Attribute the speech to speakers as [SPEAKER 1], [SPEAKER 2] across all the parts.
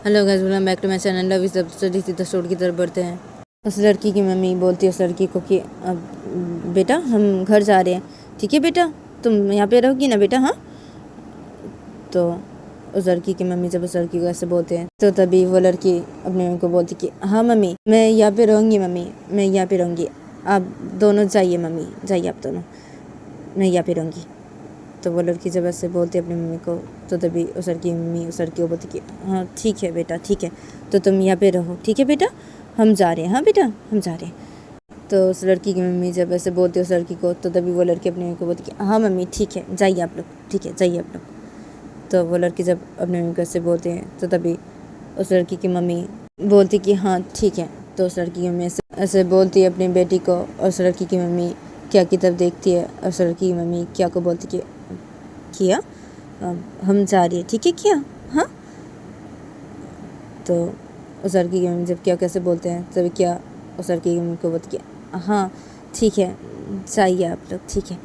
[SPEAKER 1] Hello guys, welcome back to my channel love is study सीधा story की तरफ बढ़ते हैं। उस लड़की की मम्मी बोलती है उस लड़की को कि अब बेटा हम घर जा रहे हैं, ठीक है बेटा तुम यहाँ पे रहोगी ना बेटा। हाँ, तो उस लड़की की मम्मी जब उस लड़की को ऐसे बोलते हैं तो तभी वो लड़की अपने मम्मी को बोलती कि हाँ मम्मी मैं यहाँ पे रहूँगी, मम्मी मैं यहाँ पे रहूँगी, आप दोनों जाइए, मम्मी जाइए आप दोनों, मैं यहाँ पे रहूँगी। तो वो लड़की जब ऐसे बोलती है अपनी मम्मी को तो तभी उस लड़की की मम्मी उस लड़की को बोलती कि हाँ ठीक है बेटा, ठीक है तो तुम यहाँ पे रहो, ठीक है बेटा हम जा रहे हैं, हाँ बेटा हम जा रहे हैं। तो उस लड़की की मम्मी जब ऐसे बोलती है उस लड़की को तो तभी वो लड़की अपनी मम्मी को बोलती कि हाँ मम्मी ठीक है जाइए आप लोग, ठीक है जाइए आप लोग। तो वो लड़की जब अपनी मम्मी को ऐसे बोलते हैं तो तभी उस लड़की की मम्मी बोलती कि हाँ ठीक है। तो उस लड़की की मम्मी ऐसे बोलती है अपनी बेटी को और उस लड़की की मम्मी क्या की तरफ देखती है और उस लड़की की मम्मी क्या को बोलती कि किया हम जा रही है, ठीक है किया। हाँ, तो उस लड़की की मम्मी जब क्या कैसे बोलते हैं तभी क्या उस लड़की की मम्मी को बोलती कि हाँ ठीक है जाइए आप लोग, ठीक है।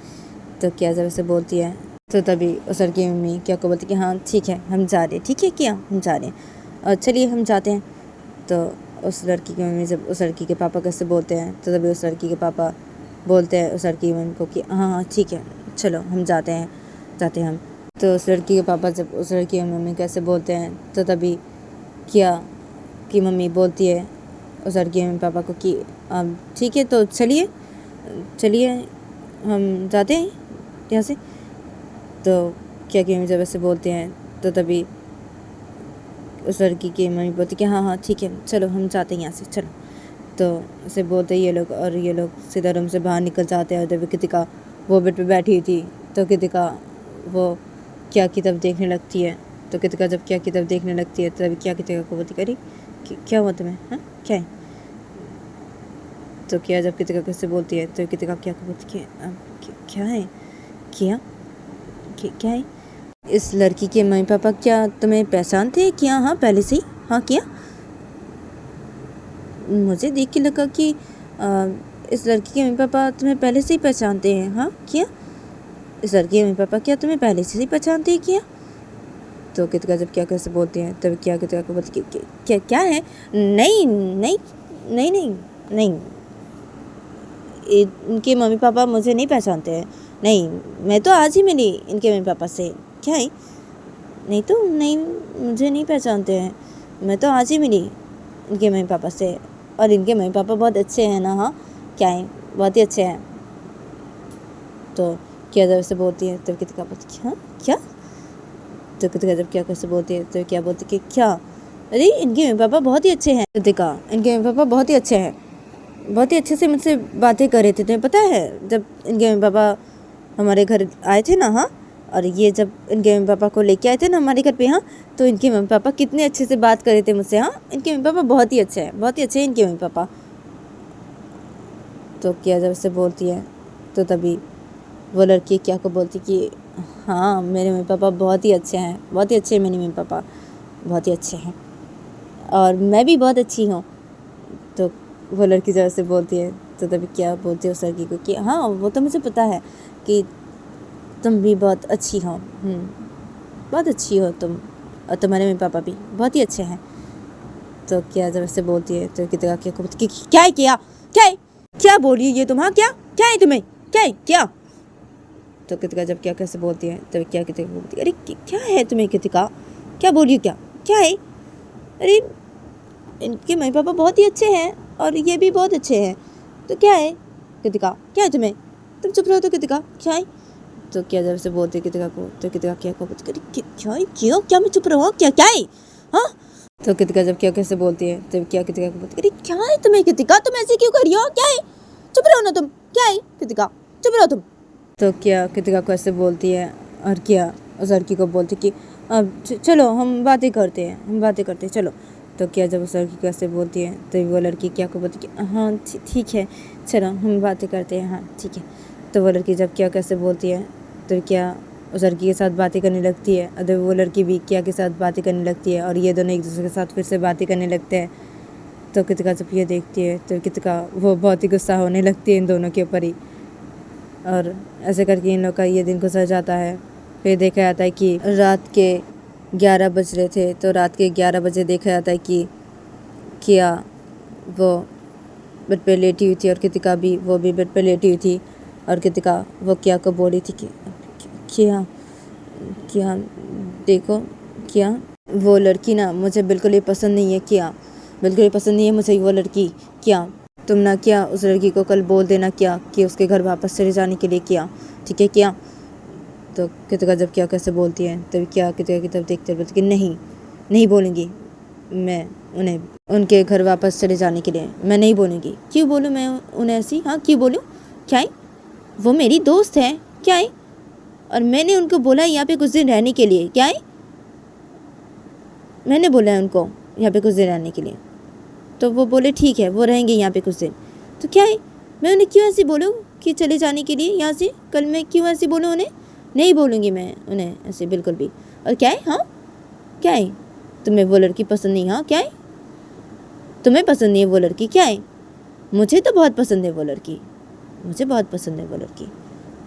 [SPEAKER 1] तो क्या जब ऐसे बोलती है तो तभी उस लड़की की मम्मी क्या को बोलती कि हाँ ठीक है हम जा रहे हैं, ठीक है किया हम जा रहे हैं और चलिए हम जाते हैं। तो उस लड़की की मम्मी जब उस लड़की के पापा कैसे बोलते हैं तो तभी उस लड़की के पापा बोलते हैं उस लड़की की मम्मी को कि हाँ हाँ ठीक है चलो हम जाते हैं हम। तो उस लड़की के पापा जब उस लड़की की मम्मी कैसे बोलते हैं तो तभी क्या की मम्मी बोलती है उस लड़की के मम्मी पापा को कि अब ठीक है तो चलिए चलिए हम जाते हैं यहाँ से। तो क्या की मम्मी जब ऐसे बोलते हैं तो तभी उस लड़की की मम्मी बोलती कि हाँ हाँ ठीक है चलो हम जाते हैं यहाँ से, चलो। तो उसे बोलते ये लोग और ये लोग सीधा रूम से बाहर निकल जाते हैं। तभी कृतिका वो बेड पे बैठी थी तो कृतिका वो क्या किताब देखने लगती है। तो कृतिका जब क्या किताब देखने लगती है तभी क्या कृतिका को बोलती करी क्या हुआ तुम्हें, हाँ क्या है। तो क्या जब कृतिका कैसे बोलती है तो कृतिका क्या को बोलती क्या है क्या है। इस लड़की के मम्मी पापा क्या तुम्हें पहचानते क्या। हाँ पहले से ही, हाँ क्या मुझे देख के लगा कि इस लड़की के मम्मी पापा तुम्हें पहले से ही पहचानते हैं। हाँ क्या इस लड़की के मम्मी पापा क्या तुम्हें पहले से ही पहचानते हैं क्या। तो कृतिका जब क्या कैसे बोलती हैं तब क्या कृतिका को बोलती क्या क्या है, नहीं नहीं नहीं नहीं नहीं इनके मम्मी पापा मुझे नहीं पहचानते हैं, नहीं मैं तो आज ही मिली इनके मम्मी पापा से, क्या है नहीं तो नहीं मुझे नहीं पहचानते हैं, मैं तो आज ही मिली इनके मम्मी पापा से और इनके मम्मी पापा बहुत अच्छे हैं ना। हाँ क्या है बहुत ही अच्छे हैं। तो क्या जब से बोलती है तब कृतिका बोलती हाँ क्या। तो कृतिका जब क्या कैसे बोलती है तो क्या बोलती कि क्या अरे इनके मम्मी पापा बहुत ही अच्छे हैं। कृतिका इनके मम्मी पापा बहुत ही अच्छे हैं, बहुत ही अच्छे से मुझसे बातें कर रहे थे, तुम्हें पता है जब इनके मम्मी पापा हमारे घर आए थे ना। हाँ और ये जब इनके मम्मी पापा को लेके आए थे ना हमारे घर पे, हाँ तो इनके मम्मी पापा कितने अच्छे से बात कर रहे थे मुझसे। हाँ इनके मम्मी पापा बहुत ही अच्छे हैं, बहुत ही अच्छे हैं इनके मम्मी पापा। तो क्या जब से बोलती है तो तभी वो लड़की क्या को बोलती कि हाँ मेरे मम्मी पापा बहुत ही अच्छे हैं, बहुत ही अच्छे हैं मेरे मम्मी पापा, बहुत ही अच्छे हैं और मैं भी बहुत अच्छी हूँ। तो वो लड़की जब से बोलती है तो तभी क्या बोलती है उस लड़की को कि हाँ वो तो मुझे पता है कि तुम भी बहुत अच्छी हो, बहुत अच्छी हो तुम और तुम्हारे मम्मी पापा भी बहुत ही अच्छे हैं। तो क्या जब से बोलती है तो कृतिका क्या को बोलती क्या है क्या बोल रही है ये तुम, हाँ क्या है तुम्हें क्या। तो कृतिका जब क्या कैसे बोलती है तभी क्या कृतिका बोलती है अरे क्या है तुम्हें कृतिका, क्या बोल रही हो क्या है। अरे इनके मम्मी पापा बहुत ही अच्छे हैं और ये भी बहुत अच्छे हैं, तो क्या है कृतिका, क्या है तुम्हें, तुम चुप रहो। तो कृतिका क्या है। तो क्या जब से बोलती है कृतिका को तो कृतिका क्या को बोलती क्या मैं चुप रहा क्या है। हाँ तो कृतिका जब क्या कैसे बोलती है तब क्या कृतिका को बोलती है क्या है तुम्हें कृतिका, तुम ऐसे क्यों कर रही हो, क्या है चुप रहो ना तुम, क्या है कृतिका चुप रहो तुम। तो क्या कृतिका को ऐसे बोलती है और क्या उस लड़की को बोलती कि अब चलो हम बातें करते हैं चलो। तो क्या जब उस लड़की को ऐसे बोलती है तो वो लड़की क्या को बोलती कि हाँ ठीक है चलो हम बातें करते हैं, हाँ ठीक है। तो वो लड़की जब क्या कैसे बोलती है तो क्या उस लड़की के साथ बातें करने लगती है और वो लड़की भी क्या के साथ बातें करने लगती है और ये दोनों एक दूसरे के साथ फिर से बातें करने लगते हैं। तो कृतिका जब ये देखती है तो कृतिका वो बहुत ही गुस्सा होने लगती है इन दोनों के ऊपर ही और ऐसे करके इन लोग का ये दिन गुजर जाता है। फिर देखा जाता है कि रात के 11 बज रहे थे। तो रात के 11 बजे देखा जाता है कि किया वो बेड पे लेटी हुई थी और कृतिका भी वो भी बेड पे लेटी हुई थी। और कृतिका वो किया को बोल रही थी कि किया किया देखो किया, वो लड़की ना मुझे बिल्कुल ही पसंद नहीं है किया, बिल्कुल ही पसंद नहीं है मुझे वो लड़की। किया तुम ना क्या उस लड़की को कल बोल देना किया कि उसके घर वापस चले जाने के लिए किया, ठीक है किया। तो कृतिका जब क्या कैसे बोलती है तभी क्या कृतिका की तरफ देखते बोलती कि नहीं नहीं बोलूँगी मैं उन्हें उनके घर वापस चले जाने के लिए, मैं नहीं बोलूँगी। क्यों बोलूँ मैं उन्हें ऐसी, हाँ क्यों बोलूँ, क्या है वो मेरी दोस्त है क्या है, और मैंने उनको बोला है यहाँ पे कुछ दिन रहने के लिए, क्या है मैंने बोला है उनको यहाँ पे कुछ दिन रहने के लिए, तो वो बोले ठीक है वो रहेंगे यहाँ पे कुछ दिन। तो क्या है मैं उन्हें क्यों ऐसे बोलूँ कि चले जाने के लिए यहाँ से, कल मैं क्यों ऐसे बोलूँ उन्हें, नहीं बोलूँगी मैं उन्हें ऐसे बिल्कुल भी। और क्या है, हाँ क्या है तुम्हें वो लड़की पसंद नहीं, हाँ क्या है तुम्हें पसंद नहीं है वो लड़की, क्या है मुझे तो बहुत पसंद है वो लड़की, मुझे बहुत पसंद है वो लड़की,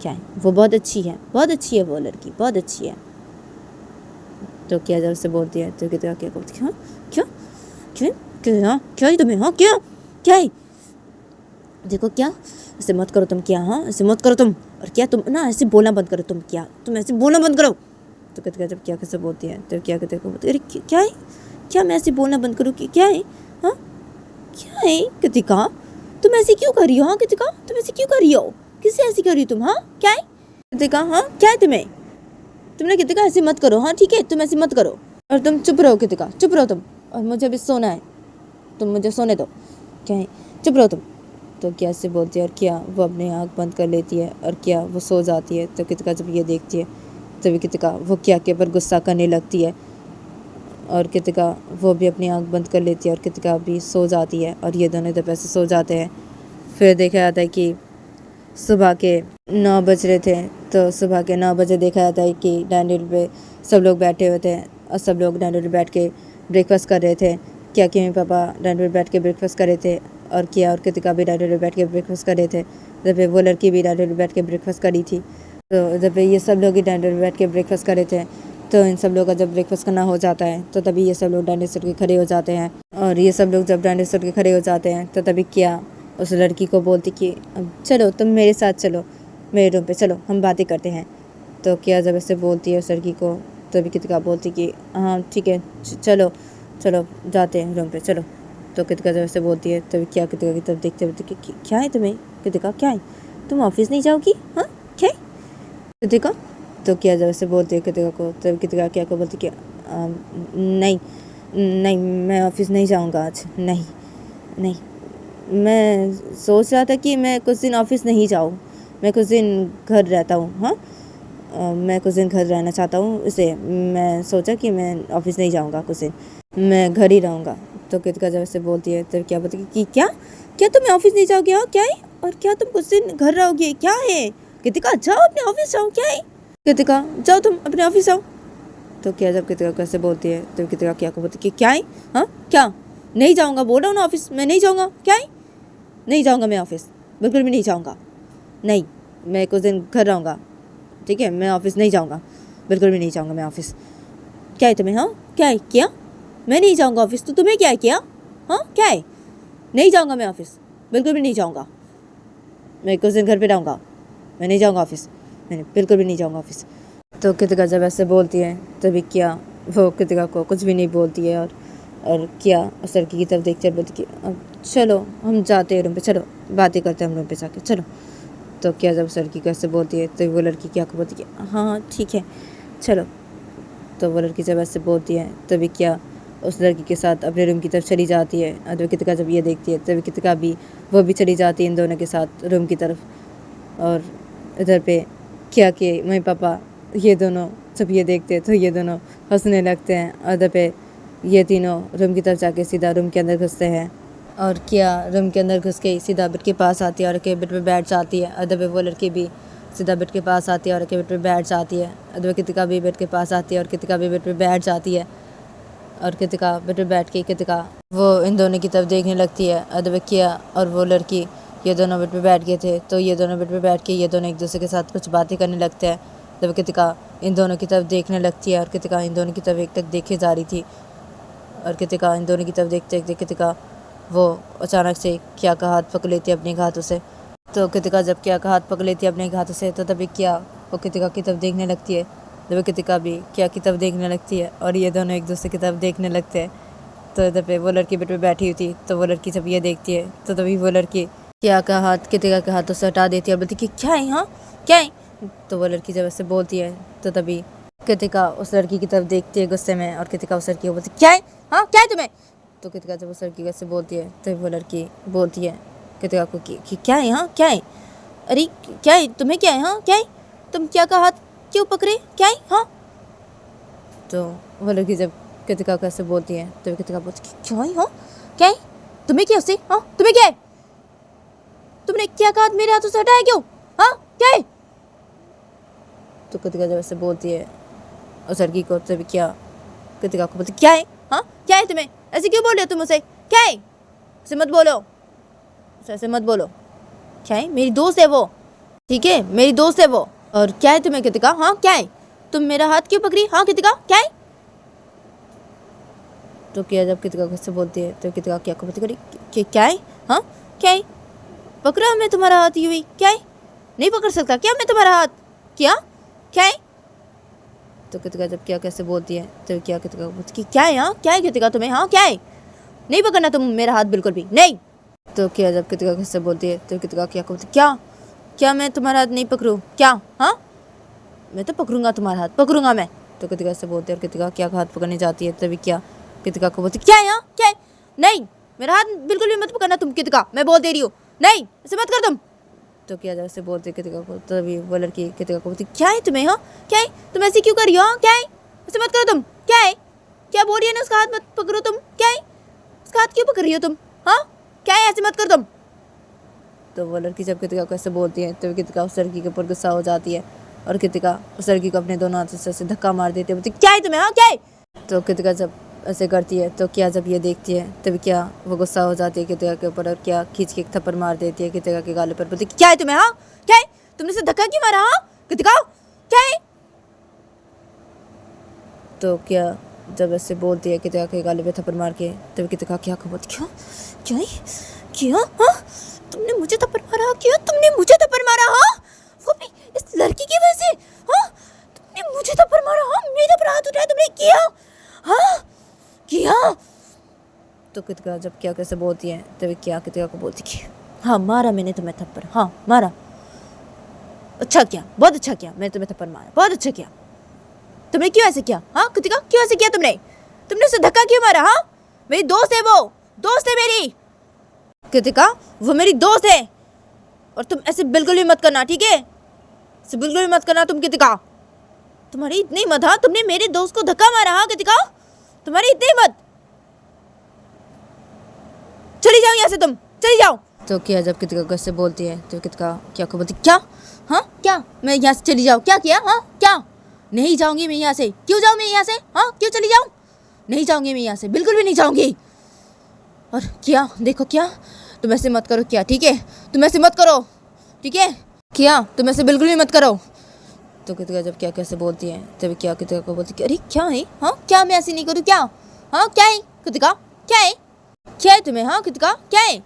[SPEAKER 1] क्या है वो बहुत अच्छी है, बहुत अच्छी है वो लड़की, बहुत अच्छी है। तो क्या जब से बोलती है तो क्या क्या बोलती है, हाँ क्या क्यों क्या क्या है तुम्हें, हाँ क्या क्या है देखो क्या ऐसे मत करो तुम, क्या हाँ ऐसे मत करो तुम, और क्या तुम ना ऐसे बोलना बंद करो तुम, क्या तुम ऐसे बोलना बंद करो। तो कहते जब क्या कैसे बोलती है तो क्या कहते बोलती अरे क्या है, क्या मैं ऐसे बोलना बंद करूँ कि क्या है, हाँ क्या है कृतिका तुम ऐसे क्यों कर रही हो, हाँ कृतिका तुम ऐसे क्यों कर रही हो, किससे ऐसी कर रही हो तुम, हाँ क्या है कृतिका, हाँ क्या है तुम्हें, तुमने कृतिका ऐसे मत करो, हाँ ठीक है तुम ऐसे मत करो, और तुम चुप रहो कृतिका चुप रहो तुम, और मुझे अभी सोना है, तुम मुझे सोने दो, क्या है चुप रहो तुम। तो क्या से बोलती है और क्या वो अपनी आँख बंद कर लेती है और क्या वो सो जाती है। तो कृतिका जब ये देखती है तभी कृतिका वो क्या के ऊपर गुस्सा करने लगती है और कृतिका वो भी अपनी आँख बंद कर लेती है और कृतिका भी सो जाती है और ये दोनों दोपहर से सो जाते हैं। फिर देखा जाता है कि सुबह के 9 बज रहे थे। तो सुबह के 9 बजे देखा जाता है कि डाइनिंग टेबल पे सब लोग बैठे हुए थे और सब लोग डाइनिंग टेबल बैठ के ब्रेकफास्ट कर रहे थे। क्या कि मेरे पापा डाइनिंग टेबल बैठ के ब्रेकफास्ट कर रहे थे और किया और कृतिका भी डाइनिंग टेबल बैठ के ब्रेकफास्ट कर रहे थे। जब वो लड़की भी डाइनिंग टेबल बैठ के ब्रेकफास्ट करी थी। तो जब ये सब लोग ही डाइनिंग टेबल बैठ के ब्रेकफास्ट कर रहे थे तो इन सब लोग का जब ब्रेकफास्ट करना हो जाता है तो तभी ये सब लोग डाइनिंग सेट के खड़े हो जाते हैं। और ये सब लोग जब डाइनिंग सेट के खड़े हो जाते हैं तो तभी क्या उस लड़की को बोलती कि चलो तुम मेरे साथ चलो, मेरे रूम पे चलो हम बातें करते हैं। तो क्या जब ऐसे बोलती है उस लड़की को तभी कृतिका बोलती कि हाँ ठीक है चलो चलो जाते हैं रूम पे चलो। तो कृतिका जब ऐसे बोलती है तभी क्या कृतिका की तरफ देखते बोलती कि क्या है तुम्हें कृतिका, क्या है तुम ऑफिस नहीं जाओगी, हाँ क्या है कृतिका। तो क्या जब ऐसे बोलती है कृतिका को तभी कृतिका क्या को बोलती कि नहीं नहीं मैं ऑफिस नहीं जाऊँगा आज, नहीं नहीं मैं सोच रहा था कि मैं कुछ दिन ऑफिस नहीं जाऊँ, मैं कुछ दिन घर रहता हूँ, हाँ मैं कुछ दिन घर रहना चाहता हूँ, इसे मैं सोचा कि मैं ऑफिस नहीं जाऊँगा कुछ दिन, मैं घर ही रहूँगा। तो कृतिका जब से बोलती है तो क्या बोलती कि क्या क्या तुम ऑफिस नहीं जाओगे, हाँ क्या है और क्या तुम कुछ दिन घर रहोगे, क्या है कृतिका जाओ अपने ऑफिस जाओ, क्या है कृतिका जाओ तुम अपने ऑफिस जाओ। तो क्या जब कृतिका कैसे बोलती है तो कृतिका क्या को बोलती कि क्या है, हाँ क्या नहीं जाऊँगा, बोल रहा हूँ ना ऑफिस मैं नहीं जाऊँगा, क्या है नहीं जाऊँगा मैं ऑफिस, बिल्कुल भी नहीं जाऊँगा, नहीं मैं कुछ दिन घर रहूँगा, ठीक है मैं ऑफिस नहीं जाऊँगा, बिल्कुल भी नहीं जाऊँगा मैं ऑफिस। क्या है तुम्हें, हाँ क्या है क्या मैं नहीं जाऊँगा ऑफिस, तो तुम्हें क्या है क्या, हाँ क्या है नहीं जाऊँगा मैं ऑफिस, बिल्कुल भी नहीं जाऊँगा, मैं कुछ दिन घर पे रहूँगा, मैं नहीं जाऊँगा ऑफिस, मैंने बिल्कुल भी नहीं जाऊँगा ऑफिस। तो कृतिका जब ऐसे बोलती है तभी क्या वो कृतिका को कुछ भी नहीं बोलती है और क्या उस लड़की की तरफ देखते बोलती कि अब चलो हम जाते हैं रूम पे, चलो बातें करते हैं हम रूम पे जाके चलो। तो क्या जब उस लड़की को ऐसे बोलती है तो वो लड़की क्या को बोलती है हाँ ठीक है चलो। तो वो लड़की जब ऐसे बोलती है तभी क्या उस लड़की के साथ अपने रूम की तरफ चली जाती है। और जब कृतिका जब ये देखती है तभी कृतिका भी वो भी चली जाती है इन दोनों के साथ रूम की तरफ। और इधर पे क्या कि मम्मी पापा ये दोनों जब ये देखते हैं तो ये दोनों हंसने लगते हैं। और इधर पे ये तीनों रूम की तरफ जाके सीधा रूम के अंदर घुसते हैं और क्या रूम के अंदर घुस के सीधा बेड के पास आती है और के बेड पे बैठ जाती है। और इधर वो लड़की भी सीधा बेड के पास आती है और के बेड पे बैठ जाती है। इधर कृतिका भी बेड के पास आती है और कृतिका भी बेड पे बैठ जाती है। और कृतिका बेड पे बैठ के कृतिका वो इन दोनों की तरफ देखने लगती है। अदब किया और वो लड़की ये दोनों बेड पे बैठ गए थे तो ये दोनों बेड पे बैठ के ये दोनों एक दूसरे के साथ कुछ बातें करने लगते हैं। तब कृतिका इन दोनों की तरफ देखने लगती है और कृतिका इन दोनों की तरफ एक तक देखे जा रही थी। और कृतिका इन दोनों की तरफ देखते देखते कृतिका वो अचानक से किया का हाथ पकड़ लेती है अपने हाथों से। तो कृतिका जब किया का हाथ पकड़ लेती है अपने हाथों से तो तभी किया वो कृतिका की तरफ देखने लगती है। तभी कृतिका भी किया की तरफ देखने लगती है और ये दोनों एक दूसरे की तरफ देखने लगते हैं। तो इधर पे वो लड़की बेड पे बैठी हुई थी तो वो लड़की जब ये देखती है तो तभी वो लड़की किया का हाथ कृतिका के हाथों से हटा देती है और बोलती कि क्या है, हाँ क्या है। तो वो लड़की जब ऐसे बोलती है तो तभी कृतिका उस लड़की की तरफ देखती है गुस्से में और कृतिका उस लड़की को बोलती क्या है, हाँ क्या है तुम्हें। तो कृतिका जब उस लड़की को ऐसे बोलती है तो वो लड़की बोलती है कृतिका को कि क्या है, हाँ क्या है, अरे क्या है तुम्हें, क्या है, हाँ क्या है, तुम क्या का हाथ क्यों पकड़े, क्या है, हाँ। तो वो लड़की जब कृतिका को ऐसे बोलती है तो कृतिका बोलती क्या है, हाँ क्या है, तुम्हें क्या उससे, हाँ तुम्हें क्या है, तुमने क्या कहा मेरे हाथों से हटाया क्यों, हाँ क्या है। तो कृतिका जब ऐसे बोलती है उस लड़की को तभी क्या कृतिका को बोलती क्या है, हाँ क्या है तुम्हें, ऐसे क्यों बोल रहे हो तुम उसे, क्या है, ऐसे मत बोलो, ऐसे मत बोलो, क्या है, मेरी दोस्त है वो, ठीक है मेरी दोस्त है वो, और क्या है तुम्हें कृतिका, हाँ क्या है, तुम मेरा हाथ क्यों पकड़ी, हाँ कृतिका क्या है। तो क्या जब कृतिका को ऐसे बोलती है तो कृतिका क्या को बोलती क्या है, हाँ क्या है, पकड़ा मैं तुम्हारा हाथ यूं ही, क्या है, नहीं पकड़ सकता क्या मैं तुम्हारा हाथ, क्या क्या है। तो कृतिका जब क्या कैसे बोलती है तो क्या कृतिका बोलती क्या है, हाँ क्या है कृतिका तुम्हें, हाँ क्या है, नहीं पकड़ना तुम मेरा हाथ बिल्कुल भी नहीं। तो क्या जब कृतिका कैसे बोलती है तो कृतिका क्या बोलती क्या क्या मैं तुम्हारा हाथ नहीं पकड़ूँ क्या, हाँ मैं तो पकड़ूंगा तुम्हारा हाथ, पकड़ूंगा मैं। तो कृतिका से बोलती है और कृतिका क्या हाथ पकड़ने जाती है तभी क्या कृतिका को बोलती क्या है, हाँ क्या है, नहीं मेरा हाथ बिल्कुल भी मत पकड़ना तुम कृतिका, मैं बोल दे रही हूँ, नहीं ऐसे मत कर तुम। तो क्या जैसे बोलते कृतिका को तभी वो लड़की कृतिका को बोलती क्या है तुम्हें, हाँ क्या है, तुम ऐसे क्यों कर रही हो, हाँ क्या है, ऐसे मत करो तुम, क्या है, क्या बोल रही है ना उसका हाथ मत पकड़ो तुम, क्या है, उसका हाथ क्यों पकड़ रही हो तुम, हाँ क्या है, ऐसे मत कर तुम। तो वो लड़की जब कृतिका को ऐसे बोलती है तो कृतिका उस लड़की के ऊपर गुस्सा हो जाती है और कृतिका उस लड़की को अपने दोनों हाथों से ऐसे धक्का मार देती है, बोलती क्या है तुम्हें, हाँ क्या है। तो कृतिका जब ऐसे करती है तो क्या जब ये देखती है तभी क्या वो गुस्सा हो जाती है कृतिका के ऊपर और क्या खींच के एक थप्पड़ मार देती है कृतिका के गाल पर, बोलती क्या है तुम्हें, हाँ क्या है, तुमने इसे धक्का क्यों मारा, हाँ कृतिका क्या है। तो क्या जब ऐसे बोलती है कृतिका के गाल पे थप्पड़ मार के तभी कृतिका क्या को बोलती क्यों क्यों क्यों, हाँ तुमने मुझे थप्पड़ मारा, क्यों तुमने मुझे थप्पड़ मारा, हाँ वो भी इस लड़की की वजह से, हाँ तुमने मुझे थप्पड़ मारा, हाँ मेरे पर हाथ उठाया तुमने, किया हाँ किया। तो कृतिका जब क्या कैसे बोलती है तभी क्या कृतिका को बोलती कि हाँ मारा मैंने तुम्हें थप्पड़, हाँ मारा, अच्छा किया, बहुत अच्छा किया, मैंने तुम्हें थप्पड़ मारा, बहुत अच्छा किया, तुमने क्यों ऐसे किया, हाँ कृतिका क्यों ऐसे किया तुमने, तुमने उसे धक्का क्यों मारा, हाँ मेरी दोस्त है वो, दोस्त है मेरी कृतिका, वो मेरी दोस्त है और तुम ऐसे बिल्कुल भी मत करना, ठीक है ऐसे बिल्कुल भी मत करना तुम कृतिका, तुम्हारी इतनी हिम्मत, हाँ तुमने मेरे दोस्त को धक्का मारा, हाँ कृतिका तुम्हारी इतनी हिम्मत, चली जाओ यहाँ से तुम, चली जाओ। तो क्या जब कृतिका को ऐसे बोलती है तो कृतिका क्या को बोलती क्या, हाँ क्या मैं यहाँ से चली जाऊँ, क्या किया, हाँ क्या, नहीं जाऊँगी मैं यहाँ से, क्यों जाऊँ मैं यहाँ से, हाँ क्यों चली जाऊँ, नहीं जाऊँगी मैं यहाँ से, बिल्कुल भी नहीं जाऊँगी। और क्या देखो क्या तुम ऐसे मत करो क्या, ठीक है तुम ऐसे मत करो, ठीक है क्या तुम ऐसे बिल्कुल भी मत करो। तो कृतिका जब क्या कैसे बोलती है तभी क्या कृतिका को बोलती है अरे क्या है, हाँ क्या मैं ऐसे नहीं करूँ क्या, हाँ क्या है कृतिका क्या है तुम्हें, हाँ कृतिका क्या है,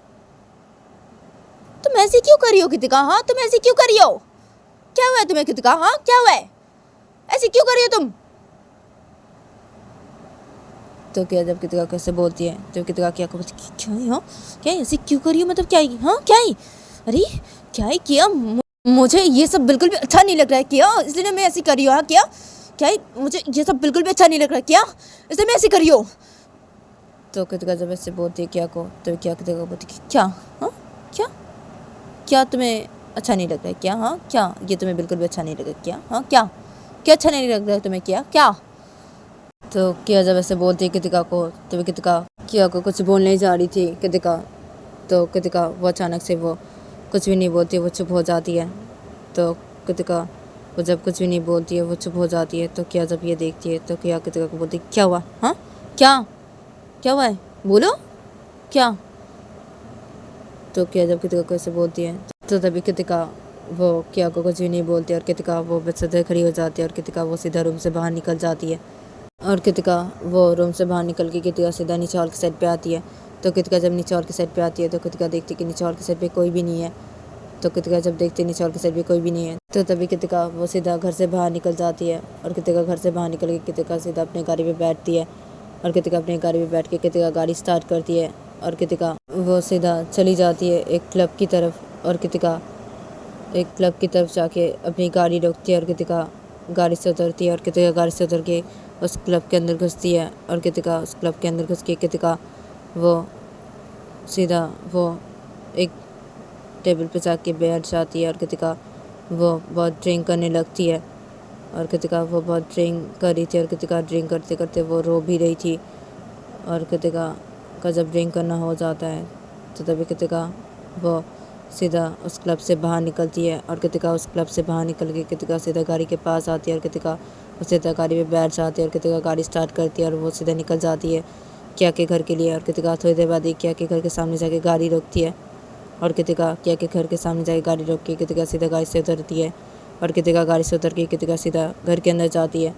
[SPEAKER 1] तुम ऐसे क्यों कर रही हो कृतिका, हाँ तुम ऐसे क्यों कर रही हो, क्या हुआ है तुम्हें कृतिका, हाँ क्या हुआ है, ऐसे क्यों कर रही हो तुम। तो क्या जब कृतिका कैसे बोलती है तो कृतिका क्या को बोलती क्या है, हाँ क्या है, ऐसे क्यों कर रही हो, मतलब क्या है, हाँ क्या है, अरे क्या है किया, मुझे ये सब बिल्कुल भी अच्छा नहीं लग रहा है किया, इसलिए मैं ऐसी कर रही हूँ, हाँ क्या क्या है, मुझे ये सब बिल्कुल भी अच्छा नहीं लग रहा है क्या, इसलिए मैं ऐसी कर रही हूँ। तो कृतिका जब ऐसे बोलती है क्या को तो क्या कृतिका बोलती क्या, हाँ क्या क्या तुम्हें अच्छा नहीं लग रहा है क्या, हाँ क्या ये तुम्हें बिल्कुल भी अच्छा नहीं लग रहा है क्या, हाँ क्या क्या अच्छा नहीं लग रहा है तुम्हें क्या क्या। तो क्या जब ऐसे बोलती है कृतिका को तो कृतिका क्या को कुछ बोलने जा रही थी कृतिका, तो कृतिका वो अचानक से वो कुछ भी नहीं बोलती, वो चुप हो जाती है। तो कृतिका वो जब कुछ भी नहीं बोलती है वो चुप हो जाती है। तो क्या जब ये देखती है तो क्या कृतिका को बोलती क्या हुआ, हाँ क्या हुआ है, बोलो क्या। तो क्या जब कृतिका को ऐसे बोलती है तो तभी कृतिका वो किया को कुछ भी नहीं बोलती और कृतिका वो बेसुध खड़ी हो जाती है और कृतिका वो सीधा रूम से बाहर निकल जाती है। और कृतिका वो रूम से बाहर निकल के कृतिका सीधा नीचे हॉल की साइड पे आती है। तो कृतिका जब नीचे हॉल की साइड पे आती है तो कृतिका देखती है कि नीचे हॉल की साइड पे कोई भी नहीं है। तो कृतिका जब देखती है नीचे हॉल की साइड पे कोई भी नहीं है तो तभी कृतिका वो सीधा घर से बाहर निकल जाती है। और कृतिका घर से बाहर निकल के कृतिका सीधा अपनी गाड़ी पे बैठती है और कृतिका अपनी गाड़ी पे बैठ के कृतिका गाड़ी स्टार्ट करती है और कृतिका वो सीधा चली जाती है एक क्लब की तरफ। और कृतिका एक क्लब की तरफ जाके अपनी गाड़ी रोकती है और कृतिका गाड़ी से उतरती है और कृतिका गाड़ी से उतर के उस क्लब के अंदर घुसती है। और कृतिका उस क्लब के अंदर घुस के कृतिका वो सीधा वो एक टेबल पे जाके बैठ जाती है और कृतिका वो बहुत ड्रिंक करने लगती है। और कृतिका वो बहुत ड्रिंक कर रही थी और कृतिका ड्रिंक करते करते वो रो भी रही थी। और कृतिका का जब ड्रिंक करना हो जाता है तो तभी कृतिका वो सीधा उस क्लब से बाहर निकलती है। और कृतिका उस क्लब से बाहर निकल के कृतिका सीधा गाड़ी के पास आती है और कृतिका उस सीधा गाड़ी पे बैठ जाती है और कृतिका गाड़ी स्टार्ट करती है और वो सीधा निकल जाती है किया के घर के लिए। और कृतिका थोड़ी देर बाद ही किया के घर के सामने जाके गाड़ी रोकती है और कृतिका किया के घर के सामने जाके गाड़ी रोक के कृतिका सीधा गाड़ी से उतरती है। और कृतिका गाड़ी से उतर के कृतिका सीधा घर के अंदर जाती है।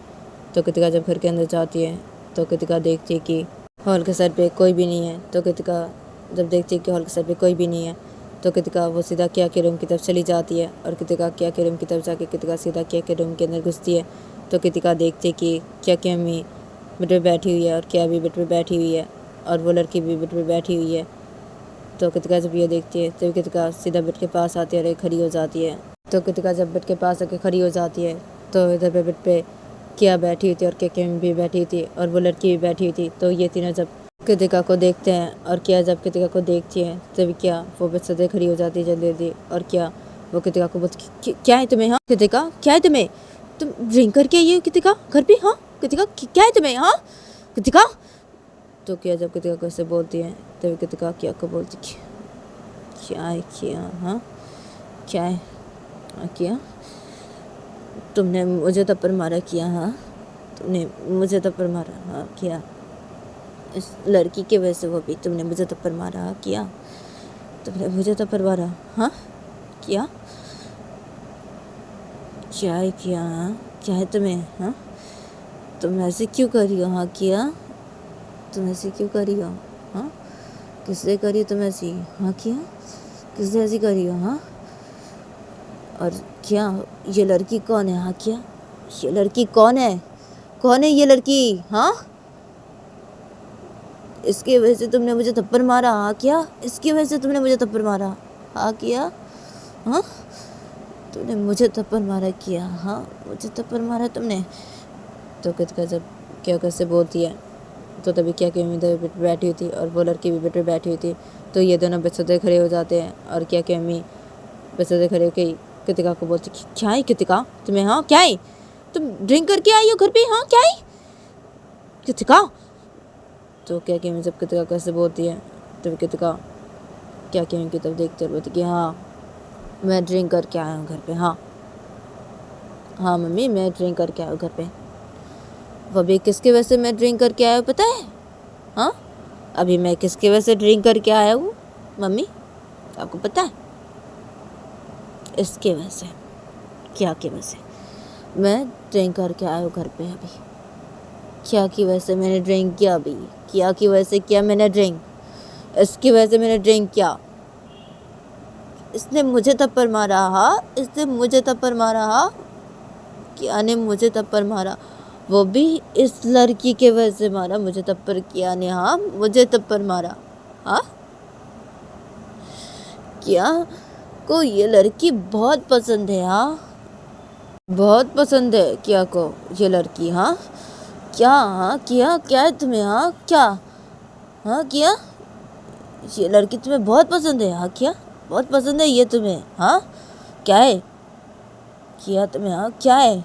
[SPEAKER 1] तो कृतिका जब घर के अंदर जाती है तो कृतिका देखती है कि हॉल के सर पे कोई भी नहीं है। तो कृतिका जब देखती है कि हॉल के सर पे कोई भी नहीं है तो कृतिका वो सीधा किया के रूम की तरफ चली जाती है। और कृतिका किया के रूम की तरफ जाके कृतिका सीधा किया के रूम के अंदर घुसती है। तो कृतिका देखती है कि क्या की अम्मी बेड पे बैठी हुई है और क्या भी बेड पे बैठी हुई है और वो लड़की भी बेड पे बैठी हुई है। तो कृतिका जब ये देखती है तो कृतिका सीधा बेड के पास आती है और खड़ी हो जाती है। तो कृतिका जब बेड के पास आके खड़ी हो जाती है तो इधर पे बेड पे किया बैठी हुई थी और क्या भी बैठी थी और वो लड़की भी बैठी हुई थी। तो ये तीनों जब कृतिका को देखते हैं और क्या जब कृतिका को देखती है तभी क्या वो बेसुध खड़ी हो जाती है जल्दी जल्दी। और क्या वो कृतिका को बोलती क्या है तुम्हें, हाँ कृतिका क्या है तुम्हें, तुम ड्रिंक करके आई हो कृतिका घर पे, हाँ कृतिका क्या है तुम्हें, हाँ कृतिका। तो क्या जब कृतिका को ऐसे बोलती है तभी कृतिका क्या को बोलती क्या है किया, हाँ क्या है, हाँ किया तुमने मुझे थप्पड़ मारा किया, हाँ तुमने मुझे थप्पड़ मारा, हाँ किया इस लड़की के वजह से वो भी तुमने मुझे थप्पड़ मारा, हाँ किया तुमने मुझे थप्पड़ मारा, हाँ किया क्या है किया, हाँ क्या है तुम्हें, हाँ तुम ऐसे क्यों कर रही हो, हाँ किया तुम ऐसे क्यों कर रही हो, हाँ किससे करी तुम ऐसी, हाँ किया किससे ऐसी करी हो, हाँ और क्या ये लड़की कौन है, हाँ किया ये लड़की कौन है ये लड़की, हाँ इसकी वजह से तुमने मुझे थप्पड़ मारा, हाँ किया इसकी वजह से तुमने मुझे थप्पड़ मारा, हाँ किया हाँ तुमने मुझे थप्पड़ मारा किया, हाँ मुझे थप्पड़ मारा तुमने। तो कृतिका जब क्या कैसे बोलती है तो तभी क्या कि अम्मी बेड पे बैठी हुई थी और वो लड़की भी बेड पे बैठी हुई थी। तो ये दोनों बेसुधे खड़े हो जाते हैं और क्या कि अम्मी बेसुधे खड़े होकर कृतिका को बोलती क्या है कृतिका तुम्हें, हाँ क्या है तुम ड्रिंक करके आई हो घर पे, हाँ क्या है कृतिका। तो क्या कि अम्मी जब कृतिका कैसे बोलती है तो कृतिका क्या कि अम्मी की तरफ देखते हुए बोलती कि हाँ मैं ड्रिंक करके आया हूँ घर पे, हाँ हाँ मम्मी मैं ड्रिंक करके आया हूँ घर पे। वो भी किसकी वजह से मैं ड्रिंक करके आया हूँ पता है, हाँ अभी मैं किसकी वजह से ड्रिंक करके आया हूँ मम्मी आपको पता है, इसके वजह से, क्या की वजह से मैं ड्रिंक करके आया हूँ घर पे। अभी क्या की वजह से मैंने ड्रिंक किया, अभी क्या की वजह से किया मैंने ड्रिंक, इसकी वजह से मैंने ड्रिंक किया, इसने मुझे थप्पड़ मारा, हाँ इसने मुझे थप्पड़ मारा, हाँ किया ने मुझे थप्पड़ मारा, वो भी इस लड़की के वजह से मारा मुझे थप्पड़, किया ने हाँ मुझे थप्पड़ मारा, हाँ किया को ये लड़की बहुत पसंद है, हाँ बहुत पसंद है किया को ये लड़की, हाँ क्या, हाँ किया क्या है तुम्हें, हाँ क्या, हाँ किया ये लड़की तुम्हें बहुत पसंद है, हाँ क्या बहुत पसंद है ये तुम्हें, हाँ क्या है किया तुम्हें, हाँ क्या है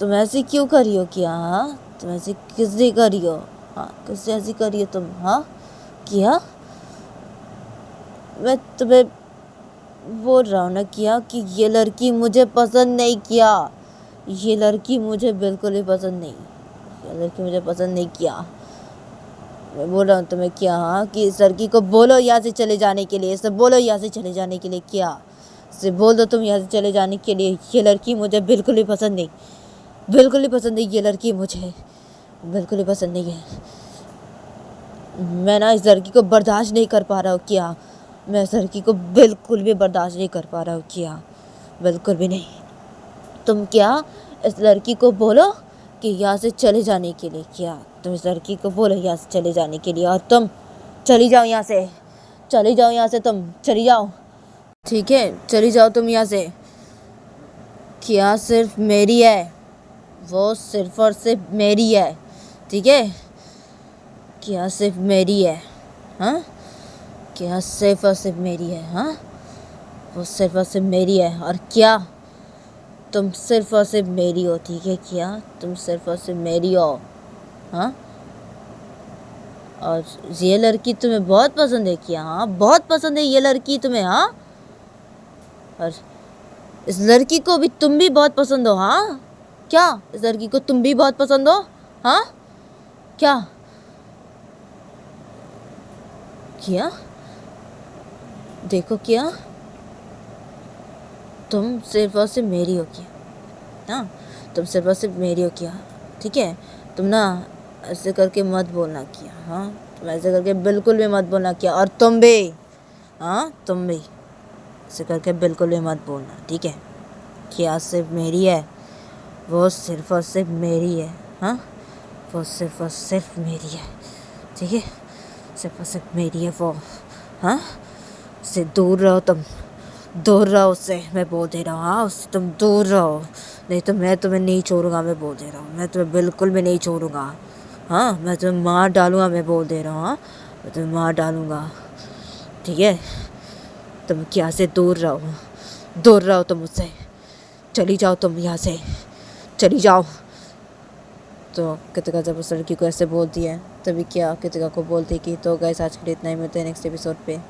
[SPEAKER 1] तुम ऐसे क्यों करी हो किया, हाँ तुम ऐसे किससे करी हो, हाँ किससे ऐसी करी हो तुम, हाँ किया मैं तुम्हें बोल रहा हूँ ना किया कि ये लड़की मुझे पसंद नहीं किया, ये लड़की मुझे बिल्कुल भी पसंद नहीं, ये लड़की मुझे पसंद नहीं किया, मैं बोल रहा हूँ तुम्हें क्या, हाँ कि इस लड़की को बोलो यहाँ से चले जाने के लिए, सब बोलो यहाँ से चले जाने के लिए, क्या से बोल दो तुम यहाँ से चले जाने के लिए। ये लड़की मुझे बिल्कुल भी पसंद नहीं, बिल्कुल ही पसंद नहीं। ये लड़की मुझे बिल्कुल ही पसंद नहीं है। मैं ना इस लड़की को बर्दाश्त नहीं कर पा रहा हूँ क्या। मैं इस लड़की को बिल्कुल भी बर्दाश्त नहीं कर पा रहा हूँ क्या, बिल्कुल भी नहीं। तुम क्या इस लड़की को बोलो कि यहाँ से चले जाने के लिए। क्या तुम इस लड़की को बोलो यहाँ से चले जाने के लिए, और तुम चली जाओ यहाँ से, चली जाओ यहाँ से, तुम चली जाओ, ठीक है, चली जाओ तुम यहाँ से। क्या सिर्फ मेरी है, वो सिर्फ और सिर्फ मेरी है, ठीक है। क्या सिर्फ मेरी है, हाँ, क्या सिर्फ और सिर्फ मेरी है, हाँ, वो सिर्फ और सिर्फ मेरी है। और क्या तुम सिर्फ और सिर्फ मेरी हो, ठीक है। क्या तुम सिर्फ और सिर्फ मेरी हो, हाँ। और ये लड़की तुम्हें बहुत पसंद है क्या, हाँ, बहुत पसंद है ये लड़की तुम्हें, हाँ। और इस लड़की को भी तुम भी बहुत पसंद हो, हाँ। क्या इस लड़की को तुम भी बहुत पसंद हो, हाँ। क्या क्या देखो, क्या तुम सिर्फ और सिर्फ मेरी हो क्या, हाँ, तुम सिर्फ और सिर्फ मेरी हो क्या, ठीक है। तुम ना ऐसे करके मत बोलना किया, हाँ, तुम ऐसे करके बिल्कुल भी मत बोलना किया। और तुम भी, हाँ, तुम भी ऐसे करके बिल्कुल भी मत बोलना, ठीक है। क्या सिर्फ मेरी है, वो सिर्फ और सिर्फ मेरी है, हाँ, वो सिर्फ और सिर्फ मेरी है, ठीक है, सिर्फ और सिर्फ मेरी है वो, हाँ। उससे दूर रहो तुम, दूर रहो उससे, मैं बोल दे रहा हूँ, हाँ, उससे तुम दूर रहो, नहीं तो मैं तुम्हें नहीं छोड़ूंगा, मैं बोल दे रहा हूँ, मैं तुम्हें बिल्कुल भी नहीं छोड़ूंगा, हाँ, मैं तुम्हें मार डालूंगा, मैं बोल दे रहा हूँ, हाँ, मैं तुम्हें मार डालूंगा, ठीक है। तुम क्या से दूर रहो, दूर रहो तुम मुझसे, चली जाओ तुम यहाँ से, चली जाओ। तो कृतिका जब उस लड़की को ऐसे बोलती है, तभी क्या कृतिका को बोलती कि तो गाइस आज के लिए इतना ही, मिलते हैं नेक्स्ट एपिसोड पे।